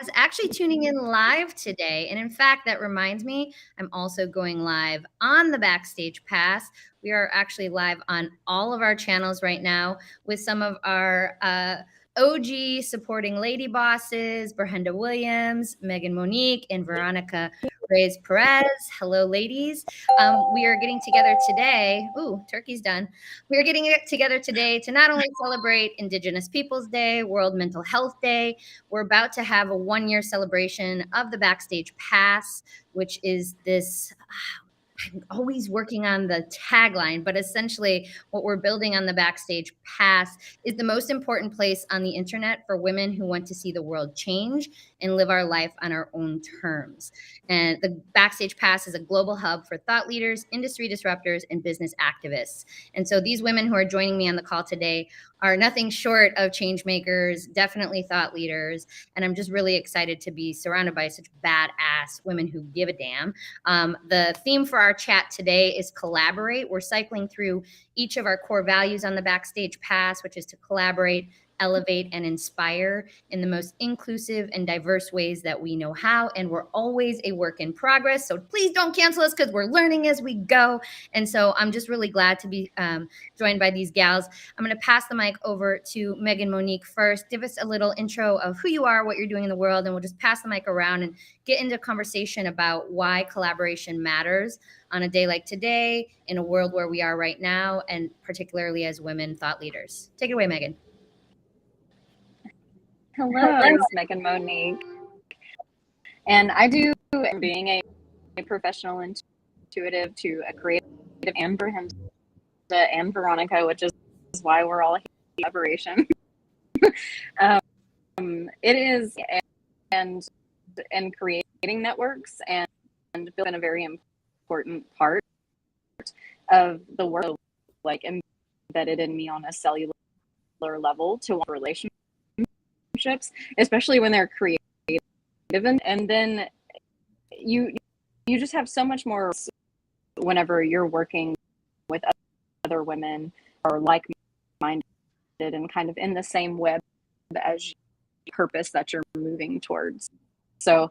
is actually tuning in live today. And in fact, that reminds me, I'm also going live on the Backstage Pass. We are actually live on all of our channels right now with some of our OG supporting lady bosses, Ber-Henda WIlliams, Megan Monique, and Veronica Reyes Perez. Hello, ladies. We are getting together today. Ooh, turkey's done. We're getting together today to not only celebrate Indigenous Peoples Day, World Mental Health Day, we're about to have a 1-year celebration of the Backstage Pass, which is this. I'm always working on the tagline, but essentially what we're building on the Backstage Pass is the most important place on the internet for women who want to see the world change and live our life on our own terms. And the Backstage Pass is a global hub for thought leaders, industry disruptors, and business activists. And so these women who are joining me on the call today are nothing short of change makers, definitely thought leaders. And I'm just really excited to be surrounded by such badass women who give a damn. The theme for our chat today is collaborate. We're cycling through each of our core values on the Backstage Pass, which is to collaborate, elevate, and inspire in the most inclusive and diverse ways that we know how. And we're always a work in progress. So please don't cancel us because we're learning as we go. And so I'm just really glad to be joined by these gals. I'm going to pass the mic over to Megan Monique first. Give us a little intro of who you are, what you're doing in the world, and we'll just pass the mic around and get into a conversation about why collaboration matters on a day like today, in a world where we are right now, and particularly as women thought leaders. Take it away, Megan. Hello, it's Megan Monique. And I do being a professional intuitive to a creative and Ber-Henda and Veronica, which is why we're all here in collaboration. It is, and creating networks and building a very important part of the work, like embedded in me on a cellular level to relationships, especially when they're creative, and then you just have so much more whenever you're working with other women or like-minded and kind of in the same web as purpose that you're moving towards. So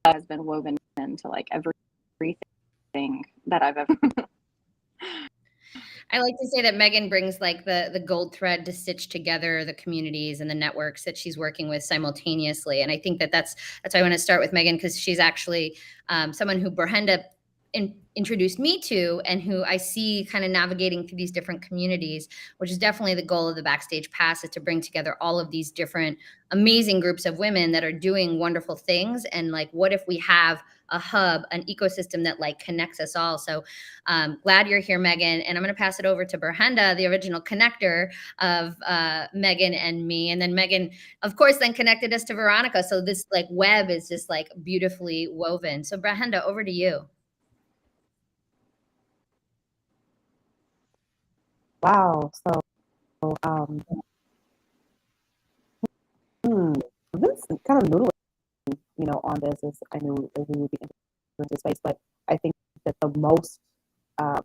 has been woven into like everything that I've ever. I like to say that Megan brings like the gold thread to stitch together the communities and the networks that she's working with simultaneously. And I think that's why I want to start with Megan, because she's actually someone who Ber-Henda introduced me to, and who I see kind of navigating through these different communities, which is definitely the goal of the Backstage Pass, is to bring together all of these different amazing groups of women that are doing wonderful things. And like, what if we have a hub, an ecosystem that like connects us all? So glad you're here, Megan. And I'm going to pass it over to Ber-Henda, the original connector of Megan and me. And then Megan, of course, then connected us to Veronica. So this like web is just like beautifully woven. So Ber-Henda, over to you. Wow. So, this kind of noodling, on this is, I knew that we would be into space, but I think that the most, I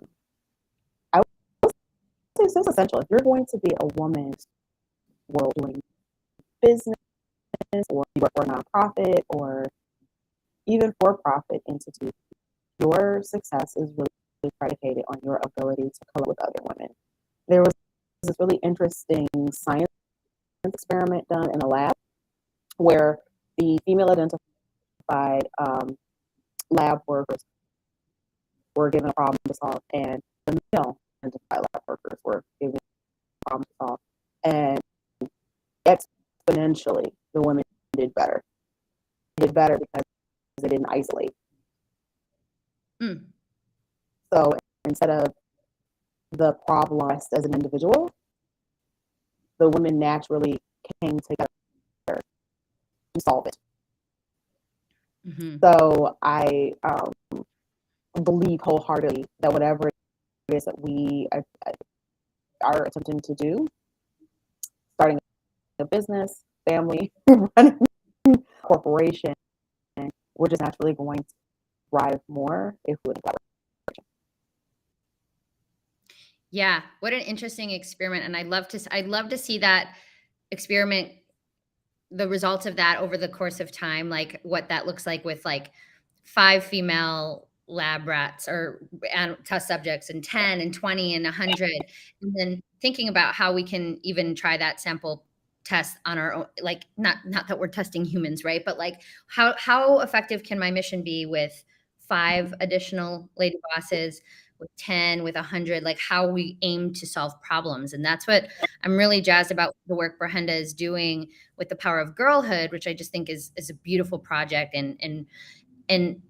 would say it's essential. If you're going to be a woman world doing business, or you work for a nonprofit or even for-profit entity, your success is really predicated on your ability to collaborate with other women. There was this really interesting science experiment done in a lab where the female identified lab workers were given a problem to solve, and the male identified lab workers were given a problem to solve. And exponentially, the women did better. They did better because they didn't isolate. So instead of the problem as an individual, the women naturally came together to solve it. So I believe wholeheartedly that whatever it is that we are attempting to do, starting a business, family, running a corporation, we're just naturally going to thrive more if we collaborate. Yeah, what an interesting experiment, and I'd love to see that experiment the results of that over the course of time, like what that looks like with like 5 female lab rats or test subjects and 10 and 20 and 100, and then thinking about how we can even try that sample test on our own, like not that we're testing humans, right? But like how effective can my mission be with 5 additional lady bosses, with 10, with 100, like how we aim to solve problems. And that's what I'm really jazzed about the work Ber-Henda is doing with the Power of Girlhood, which I just think is a beautiful project. And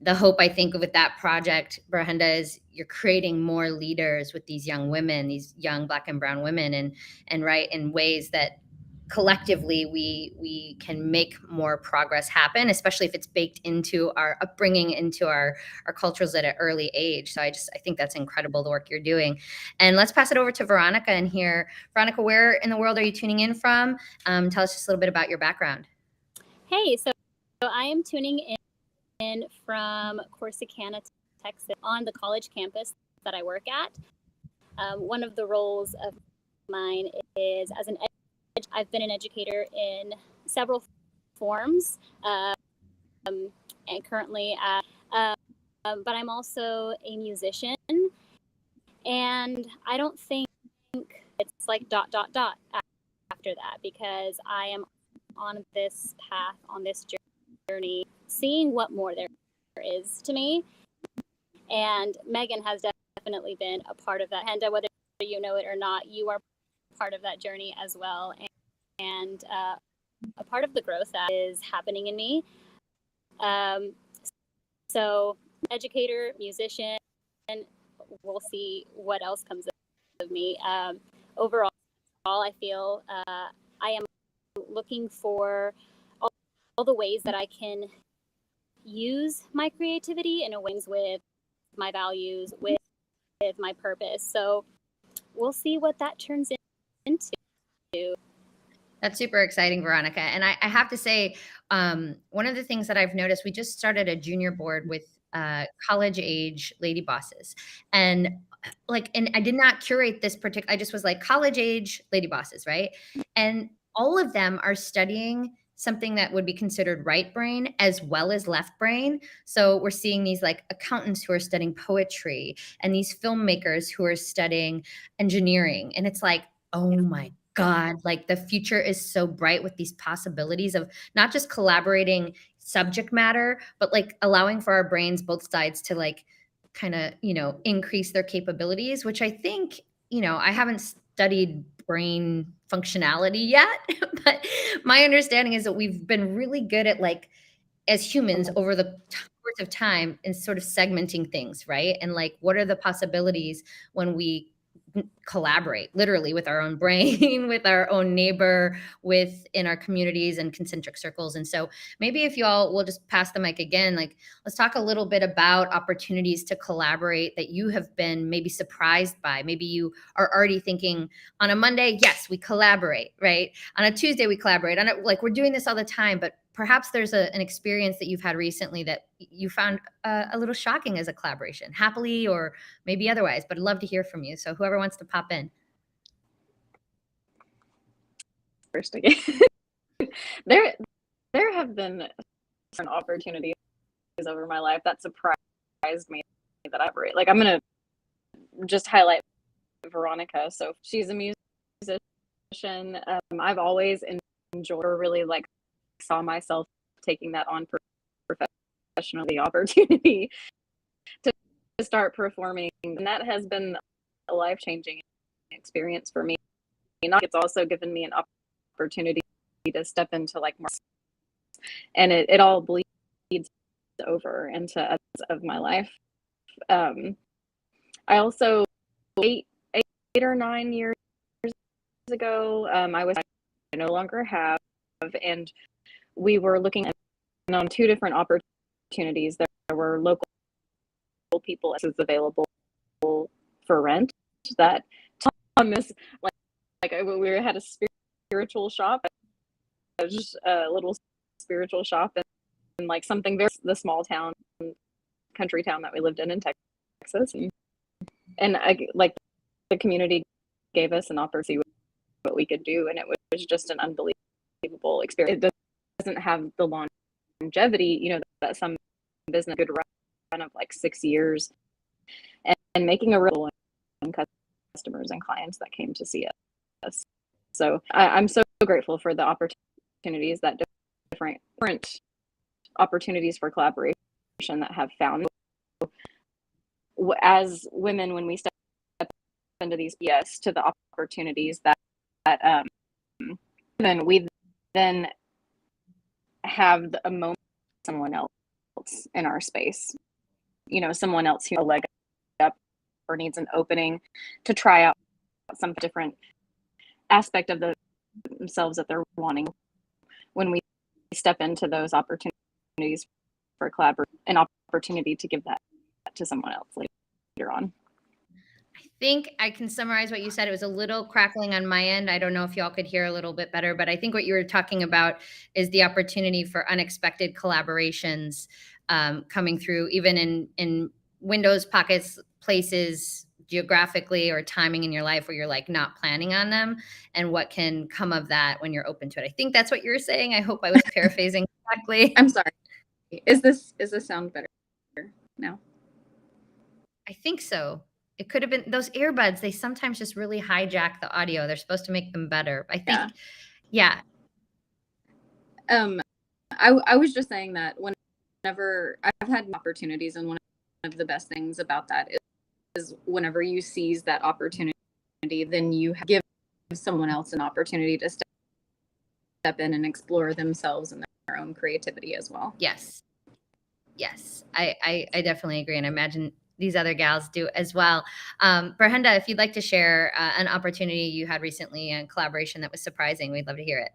the hope I think with that project, Ber-Henda, is you're creating more leaders with these young women, these young Black and brown women, and right in ways that collectively we can make more progress happen, especially if it's baked into our upbringing, into our cultures at an early age. So I think that's incredible, the work you're doing. And let's pass it over to Veronica and hear, Veronica, where in the world are you tuning in from? Tell us just a little bit about your background. Hey, so I am tuning in from Corsicana, Texas, on the college campus that I work at. One of the roles of mine is as an I've been an educator in several forms, and currently, but I'm also a musician, and I don't think it's like ... after that, because I am on this path, on this journey, seeing what more there is to me. And Megan has definitely been a part of that. Henda, whether you know it or not, you are part of that journey as well, and a part of the growth that is happening in me. So educator, musician, we'll see what else comes of me. Overall, I feel I am looking for all the ways that I can use my creativity in a ways with my values, with my purpose. So we'll see what that turns into. That's super exciting, Veronica. And I have to say, one of the things that I've noticed, we just started a junior board with college age lady bosses. And I did not curate this particular, I just was like college age lady bosses, right? And all of them are studying something that would be considered right brain as well as left brain. So we're seeing these like accountants who are studying poetry and these filmmakers who are studying engineering. And it's like, oh my God, like the future is so bright with these possibilities of not just collaborating subject matter, but like allowing for our brains, both sides, to like kind of, increase their capabilities, which I think, I haven't studied brain functionality yet, but my understanding is that we've been really good at like, as humans over the course of time, in sort of segmenting things, right? And like, what are the possibilities when we collaborate literally with our own brain, with our own neighbor, within our communities and concentric circles. And so maybe if you all will just pass the mic again, like let's talk a little bit about opportunities to collaborate that you have been maybe surprised by. Maybe you are already thinking on a Monday, yes, we collaborate, right? On a Tuesday, we collaborate. Like we're doing this all the time, but perhaps there's an experience that you've had recently that you found a little shocking as a collaboration, happily or maybe otherwise, but I'd love to hear from you. So whoever wants to pop in. First again. There have been certain opportunities over my life that surprised me that I've read. Like I'm gonna just highlight Veronica. So she's a musician. I've always enjoyed, or really like saw myself taking that on professionally, the opportunity to start performing, and that has been a life-changing experience for me. It's also given me an opportunity to step into like more, and it all bleeds over into others of my life. I also 8 or 9 years ago, I no longer have, and we were looking on 2 different opportunities. There were local people available for rent. That Thomas, we had a spiritual shop, just a little spiritual shop, and like something very, the small town, country town that we lived in Texas, and like the community gave us an opportunity what we could do, and it was just an unbelievable experience. doesn't have the longevity, that some business could run of like 6 years, and making a real in customers and clients that came to see us. So I'm so grateful for the opportunities, that different opportunities for collaboration that have found as women when we step into these yes to the opportunities that then we then have a moment with someone else in our space, someone else who a leg up or needs an opening to try out some different aspect of themselves that they're wanting. When we step into those opportunities for collaboration, an opportunity to give that to someone else later on. I think I can summarize what you said. It was a little crackling on my end. I don't know if y'all could hear a little bit better, but I think what you were talking about is the opportunity for unexpected collaborations coming through, even in windows, pockets, places, geographically or timing in your life where you're like not planning on them, and what can come of that when you're open to it. I think that's what you were saying. I hope I was paraphrasing correctly. I'm sorry. Is this sound better now? I think so. It could have been those earbuds. They sometimes just really hijack the audio. They're supposed to make them better. I think, yeah. I was just saying that whenever I've had opportunities, and one of the best things about that is whenever you seize that opportunity, then you give someone else an opportunity to step in and explore themselves and their own creativity as well. Yes. I definitely agree. And I imagine these other gals do as well. Ber-Henda, if you'd like to share an opportunity you had recently in collaboration that was surprising, we'd love to hear it.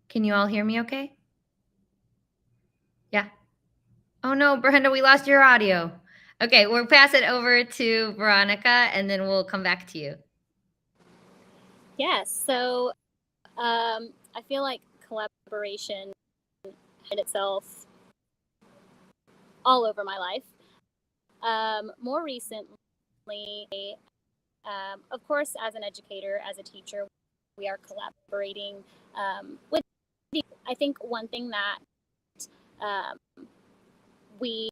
Can you all hear me okay? Yeah. Oh no, Ber-Henda, we lost your audio. Okay, we'll pass it over to Veronica and then we'll come back to you. Yes. So I feel like collaboration in itself all over my life. More recently, of course, as an educator, as a teacher, we are collaborating with. I think one thing that we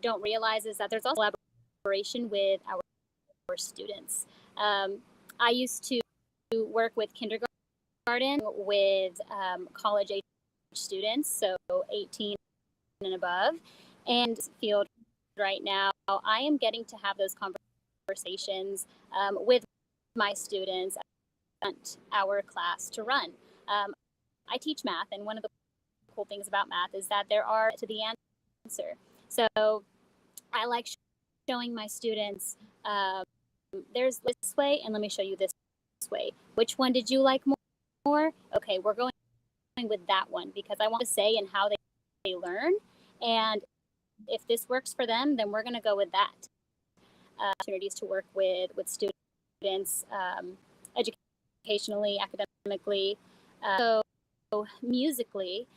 don't realize is that there's also collaboration with our students. I used to work with kindergarten with college age students, so 18 and above, and field right now I am getting to have those conversations with my students. I want our class to run. I teach math, and one of the cool things about math is that there are to the answer. So I like showing my students there's this way, and let me show you this way. Which one did you like more? Okay, we're going with that one because I want to say and how they learn, and if this works for them, then we're going to go with that. Opportunities to work with students educationally, academically, so musically.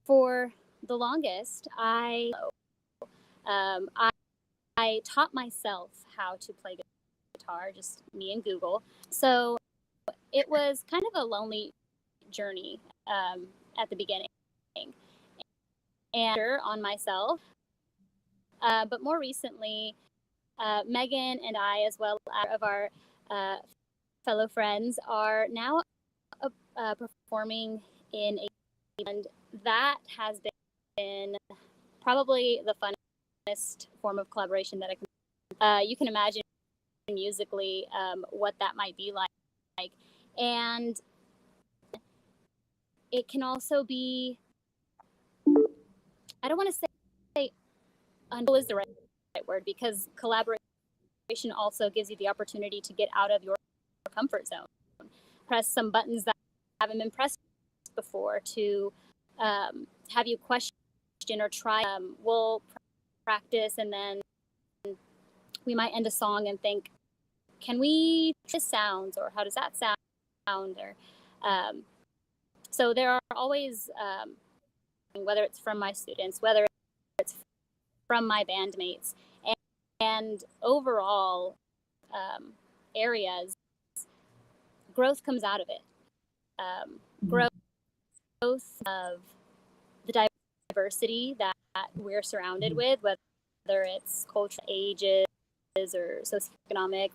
For the longest, I taught myself how to play guitar, just me and Google. So it was kind of a lonely journey at the beginning, and on myself. But more recently, Megan and I, as well as of our fellow friends, are now performing in a, and that has been probably the funnest form of collaboration that I can. You can imagine musically what that might be like, and it can also be. I don't want to say unable is the right word, because collaboration also gives you the opportunity to get out of your comfort zone, press some buttons that haven't been pressed before, to have you question or try. We'll practice, and then we might end a song and think, can we this sounds, or how does that sound, or so there are always whether it's from my students, whether it's from my bandmates, and overall areas, growth comes out of it. Growth of the diversity that we're surrounded with, whether it's cultural, ages, or socioeconomic,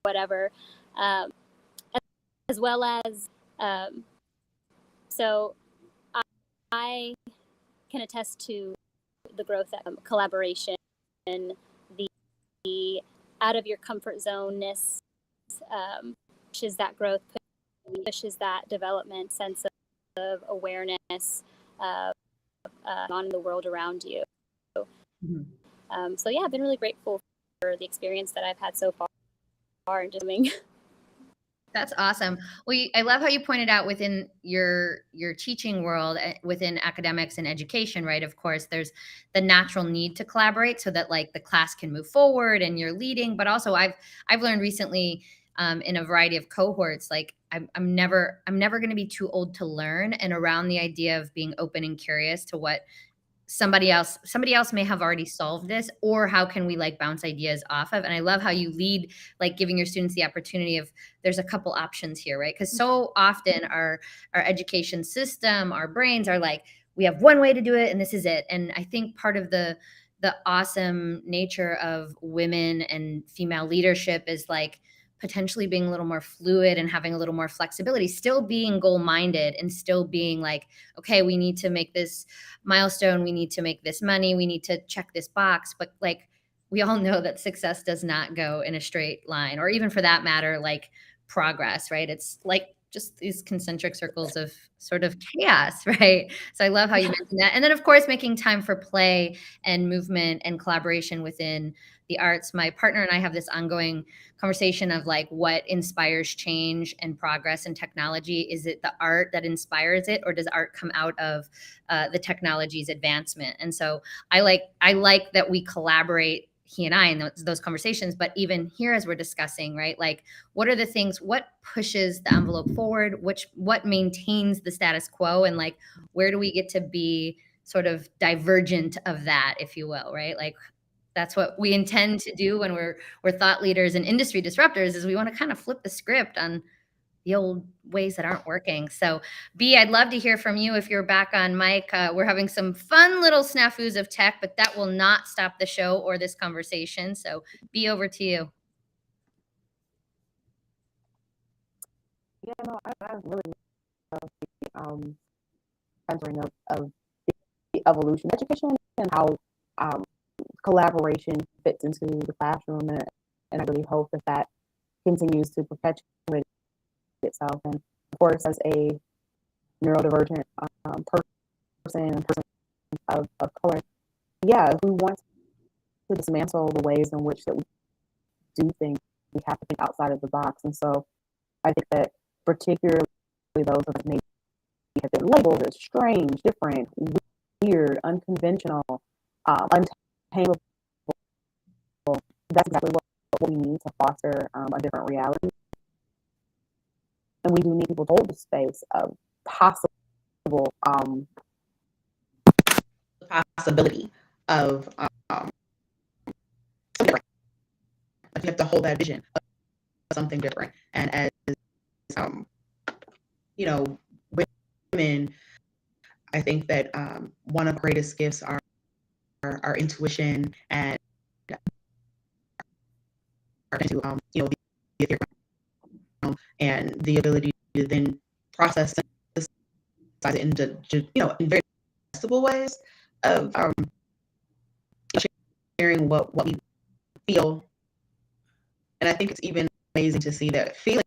whatever, as well as so I can attest to the growth of collaboration, the out of your comfort zone-ness, pushes that growth, pushes that development, sense of awareness on the world around you. So yeah, I've been really grateful for the experience that I've had so far and just That's awesome. Well, I love how you pointed out within your teaching world, within academics and education, right? Of course, there's the natural need to collaborate so that like the class can move forward and you're leading. But also, I've learned recently in a variety of cohorts, like I'm never going to be too old to learn, and around the idea of being open and curious to what somebody else may have already solved this, or how can we like bounce ideas off of. And I love how you lead, like giving your students the opportunity of there's a couple options here, right? Because so often our education system, our brains are like, we have one way to do it and this is it. And I think part of the awesome nature of women and female leadership is like potentially being a little more fluid and having a little more flexibility, still being goal-minded and still being like, okay, we need to make this milestone, we need to make this money, we need to check this box. But like, we all know that success does not go in a straight line, or even for that matter, like progress, right? It's like just these concentric circles of sort of chaos, right? So I love how you mentioned that. And then of course, making time for play and movement and collaboration within the arts. My partner and I have this ongoing conversation of like, what inspires change and progress in technology? Is it the art that inspires it, or does art come out of the technology's advancement? And so I like that we collaborate, he and I, in those conversations. But even here, as we're discussing, right, like what are the things, what pushes the envelope forward, what maintains the status quo, and like where do we get to be sort of divergent of that, if you will, right? Like that's what we intend to do when we're thought leaders and industry disruptors, is we want to kind of flip the script on the old ways that aren't working. So B, I'd love to hear from you if you're back on mic. We're having some fun little snafus of tech, but that will not stop the show or this conversation. So B, over to you. Yeah, no, I really love the entering of the evolution of education and how collaboration fits into the classroom, and I really hope that continues to perpetuate itself. And of course, as a neurodivergent person of color, yeah, we want to dismantle the ways in which that we do things. We have to think outside of the box. And so I think that particularly those that maybe have been labeled as strange, different, weird, unconventional, untamable, that's exactly what we need to foster a different reality. And we do need people to hold the space of possibility of something different. Like you have to hold that vision of something different. And as you know, women, I think that one of the greatest gifts are our intuition and and the ability to then process it into in very accessible ways of sharing what we feel. And I think it's even amazing to see that feelings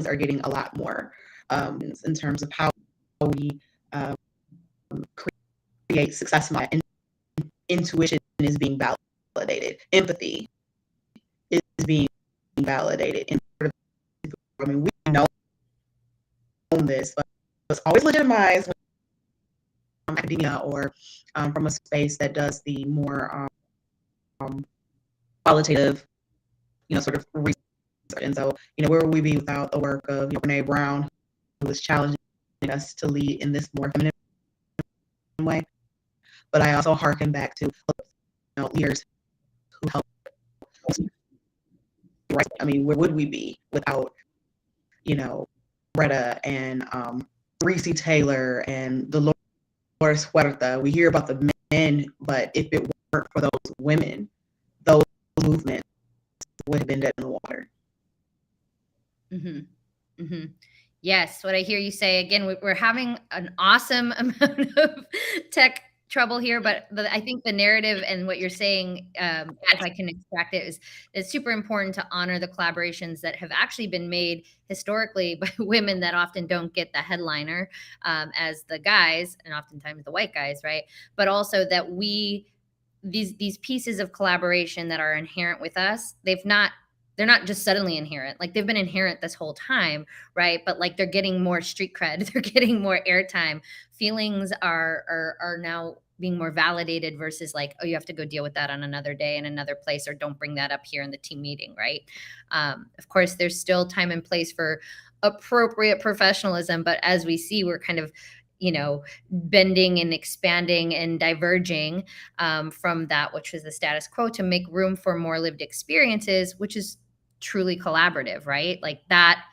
are getting a lot more in terms of how we create success. And intuition is being validated. Empathy is being validated. I mean, we know this, but it's always legitimized from academia or from a space that does the more qualitative, sort of research. And so, where would we be without the work of Brene Brown, who was challenging us to lead in this more feminine way? But I also harken back to leaders who help. Right? I mean, where would we be without, Greta and Reese Taylor and Dolores Huerta? We hear about the men, but if it weren't for those women, those movements would have been dead in the water. Mm-hmm. Mm-hmm. Yes, what I hear you say again, we're having an awesome amount of tech trouble here, but I think the narrative and what you're saying, if I can extract it, is it's super important to honor the collaborations that have actually been made historically by women that often don't get the headliner as the guys, and oftentimes the white guys, right? But also that these pieces of collaboration that are inherent with us, they're not just suddenly inherent. Like they've been inherent this whole time, right? But like they're getting more street cred, they're getting more airtime. Feelings are now being more validated versus like, oh, you have to go deal with that on another day in another place, or don't bring that up here in the team meeting, right? Of course, there's still time and place for appropriate professionalism, but as we see, we're kind of bending and expanding and diverging from that, which is the status quo, to make room for more lived experiences, which is truly collaborative, right? Like that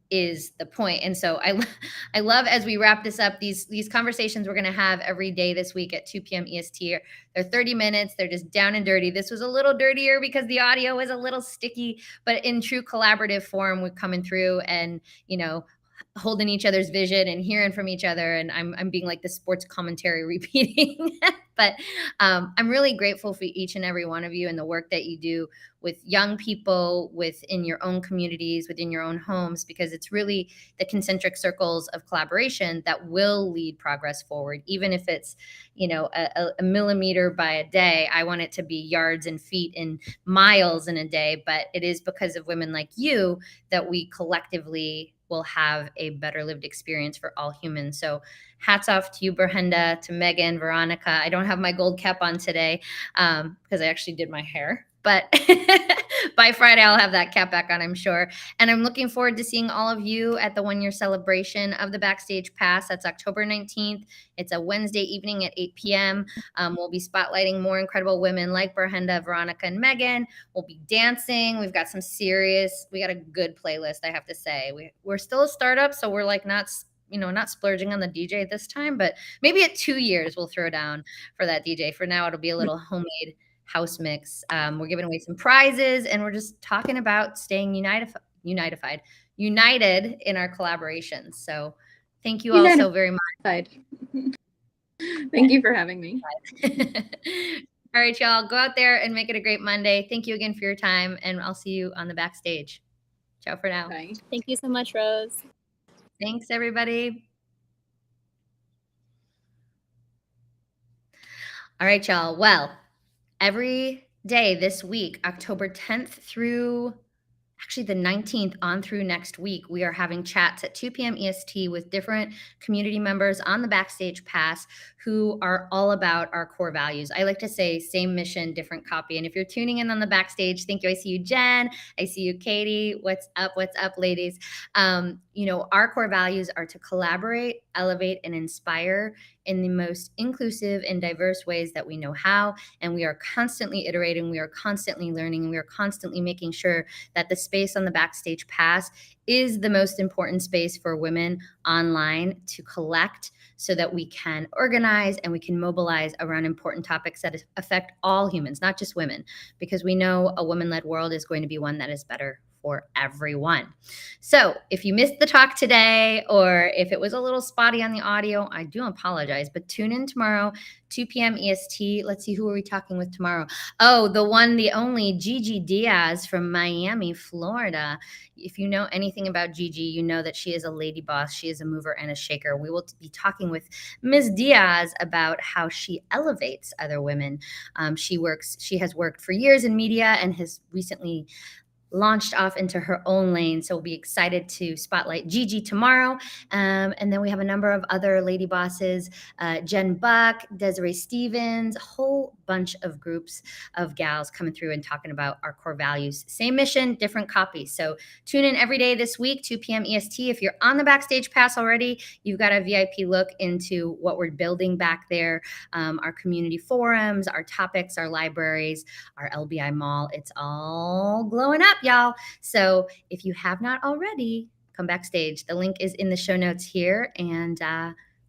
is the point. And so I love, as we wrap this up, these conversations we're going to have every day this week at 2 p.m. EST. They're 30 minutes. They're just down and dirty. This was a little dirtier because the audio was a little sticky, but in true collaborative form, we're coming through and, holding each other's vision and hearing from each other. And I'm being like the sports commentary repeating, but I'm really grateful for each and every one of you and the work that you do with young people, within your own communities, within your own homes, because it's really the concentric circles of collaboration that will lead progress forward. Even if it's, a millimeter by a day, I want it to be yards and feet and miles in a day. But it is because of women like you that we collectively will have a better lived experience for all humans. So hats off to you, Ber-Henda, to Megan, Veronica. I don't have my gold cap on today because I actually did my hair. But by Friday, I'll have that cap back on, I'm sure. And I'm looking forward to seeing all of you at the 1-year celebration of the Backstage Pass. That's October 19th. It's a Wednesday evening at 8 p.m. We'll be spotlighting more incredible women like Ber-Henda, Veronica, and Megan. We'll be dancing. We've got we got a good playlist, I have to say. We're still a startup, so we're like not splurging on the DJ this time, but maybe at 2 years we'll throw down for that DJ. For now, it'll be a little homemade house mix. We're giving away some prizes, and we're just talking about staying united in our collaborations. So thank you all so very much. Thank you for having me. All right, y'all, go out there and make it a great Monday. Thank you again for your time, and I'll see you on the backstage. Ciao for now. Bye. Thank you so much, Rose. Thanks, everybody. All right, y'all. Well, every day this week, October 10th through actually the 19th on through next week, we are having chats at 2 p.m. EST with different community members on the Backstage Pass who are all about our core values. I like to say same mission, different copy. And if you're tuning in on the backstage, thank you. I see you, Jen. I see you, Katie. What's up? What's up, ladies? Our core values are to collaborate, elevate, and inspire in the most inclusive and diverse ways that we know how. And we are constantly iterating, we are constantly learning, and we are constantly making sure that the space on the Backstage Pass is the most important space for women online to collect so that we can organize and we can mobilize around important topics that affect all humans, not just women, because we know a women-led world is going to be one that is better for everyone. So if you missed the talk today, or if it was a little spotty on the audio, I do apologize, but tune in tomorrow, 2 p.m. EST. Let's see, who are we talking with tomorrow? Oh, the one, the only Gigi Diaz from Miami, Florida. If you know anything about Gigi, you know that she is a lady boss. She is a mover and a shaker. We will be talking with Ms. Diaz about how she elevates other women. She has worked for years in media and has recently launched off into her own lane. So we'll be excited to spotlight Gigi tomorrow. And then we have a number of other lady bosses, Jen Buck, Desiree Stevens, a whole bunch of groups of gals coming through and talking about our core values. Same mission, different copy. So tune in every day this week, 2 p.m. EST. If you're on the Backstage Pass already, you've got a VIP look into what we're building back there, our community forums, our topics, our libraries, our LBI mall. It's all glowing up, y'all. So if you have not already, come backstage. The link is in the show notes here. And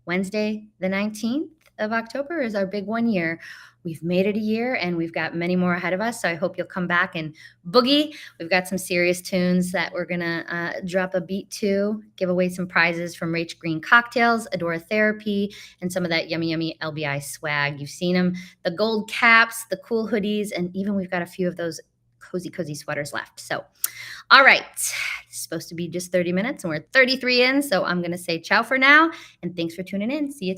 Wednesday, the 19th of October is our big 1 year. We've made it a year and we've got many more ahead of us. So I hope you'll come back and boogie. We've got some serious tunes that we're going to drop a beat to, give away some prizes from Rach Green Cocktails, Adora Therapy, and some of that yummy, yummy LBI swag. You've seen them, the gold caps, the cool hoodies, and even we've got a few of those cozy, cozy sweaters left. So, all right, it's supposed to be just 30 minutes and we're 33 in. So I'm going to say ciao for now. And thanks for tuning in. See you tomorrow.